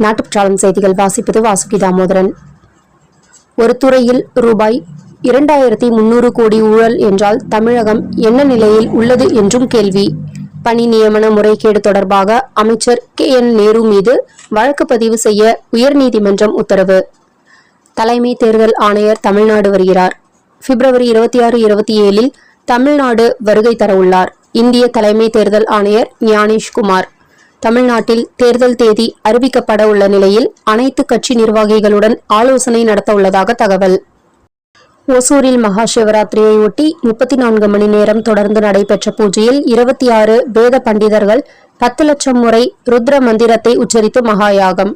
நாட்டுப்பற்றாளன் செய்திகள் வாசிப்பது வாசுகி தாமோதரன். ஒரு துறையில் ரூபாய் 2300 கோடி ஊழல் என்றால் தமிழகம் என்ன நிலையில் உள்ளது என்றும் கேள்வி. பணி நியமன முறைகேடு தொடர்பாக அமைச்சர் KN நேரு மீது வழக்கு பதிவு செய்ய உயர்நீதிமன்றம் உத்தரவு. தலைமை தேர்தல் ஆணையர் தமிழ்நாடு வருகிறார். பிப்ரவரி 26, 27 தமிழ்நாடு வருகை தர உள்ளார். இந்திய தலைமை தேர்தல் ஆணையர் ஞானேஷ்குமார். தமிழ்நாட்டில் தேர்தல் தேதி அறிவிக்கப்பட உள்ள நிலையில் அனைத்து கட்சி நிர்வாகிகளுடன் ஆலோசனை நடத்த உள்ளதாக தகவல். ஒசூரில் மகா சிவராத்திரியை ஒட்டி 34 மணி நேரம் தொடர்ந்து நடைபெற்ற பூஜையில் 26 வேத பண்டிதர்கள் 10 லட்சம் முறை ருத்ர மந்திரத்தை உச்சரித்து மகாயாகம்.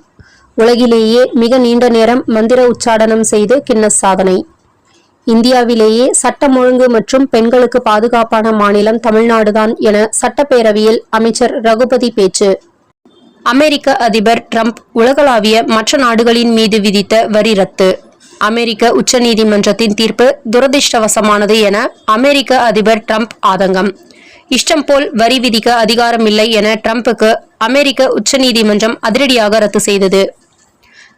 உலகிலேயே மிக நீண்ட நேரம் மந்திர உச்சாடனம் செய்து கின்னஸ் சாதனை. இந்தியாவிலேயே சட்டம் ஒழுங்கு மற்றும் பெண்களுக்கு பாதுகாப்பான மாநிலம் தமிழ்நாடுதான் என சட்டப்பேரவையில் அமைச்சர் ரகுபதி பேச்சு. அமெரிக்க அதிபர் டிரம்ப் உலகளாவிய மற்ற நாடுகளின் மீது விதித்த வரி ரத்து. அமெரிக்க உச்சநீதிமன்றத்தின் தீர்ப்பு துரதிர்ஷ்டவசமானது என அமெரிக்க அதிபர் டிரம்ப் ஆதங்கம். இஷ்டம் போல் வரி விதிக்க அதிகாரமில்லை என டிரம்புக்கு அமெரிக்க உச்சநீதிமன்றம் அதிரடியாக ரத்து செய்தது.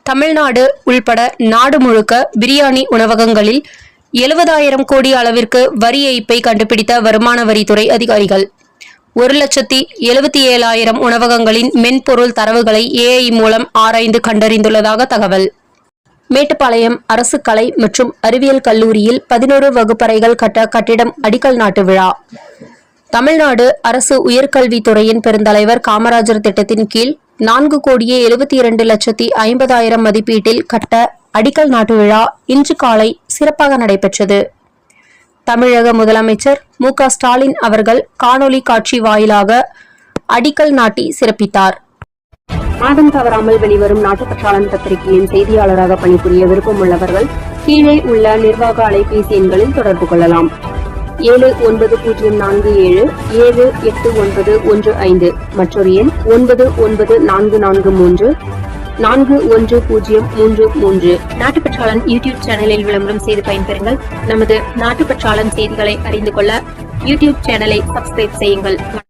தமிழ்நாடு உள்பட நாடு முழுக்க பிரியாணி உணவகங்களில் 70,000 கோடி அளவிற்கு வரி ஏய்ப்பை கண்டுபிடித்த வருமான வரித்துறை அதிகாரிகள். 1,77,000 உணவகங்களின் மென்பொருள் தரவுகளை AI மூலம் ஆராய்ந்து கண்டறிந்துள்ளதாக தகவல். மேட்டுப்பாளையம் அரசு கலை மற்றும் அறிவியல் கல்லூரியில் 11 வகுப்பறைகள் கட்ட கட்டிடம் அடிக்கல் நாட்டு விழா. தமிழ்நாடு அரசு உயர்கல்வித்துறையின் பெருந்தலைவர் காமராஜர் திட்டத்தின் கீழ் 4,72,50,000 மதிப்பீட்டில் கட்ட அடிக்கல் நாட்டு விழா இன்று காலை சிறப்பாக நடைபெற்றது. தமிழக முதலமைச்சர் MK ஸ்டாலின் அவர்கள் காணொலி காட்சி வாயிலாக அடிக்கல் நாட்டி சிறப்பித்தார். மாதம் தவறாமல் வெளிவரும் நாட்டுப்பற்றாளன் பத்திரிகையின் செய்தியாளராக பணிபுரிய விருப்பமுள்ளவர்கள் கீழே உள்ள நிர்வாக அலைபேசி எண்களில் தொடர்பு கொள்ளலாம். 7904478915 மற்றொரு எண் 9944341033. நாட்டுப்பற்றாளன் யூடியூப் சேனலில் விளம்பரம் செய்து பயன்பெறுங்கள். நமது நாட்டுப்பற்றாளன் செய்திகளை அறிந்து கொள்ள யூடியூப் சேனலை சப்ஸ்கிரைப் செய்யுங்கள்.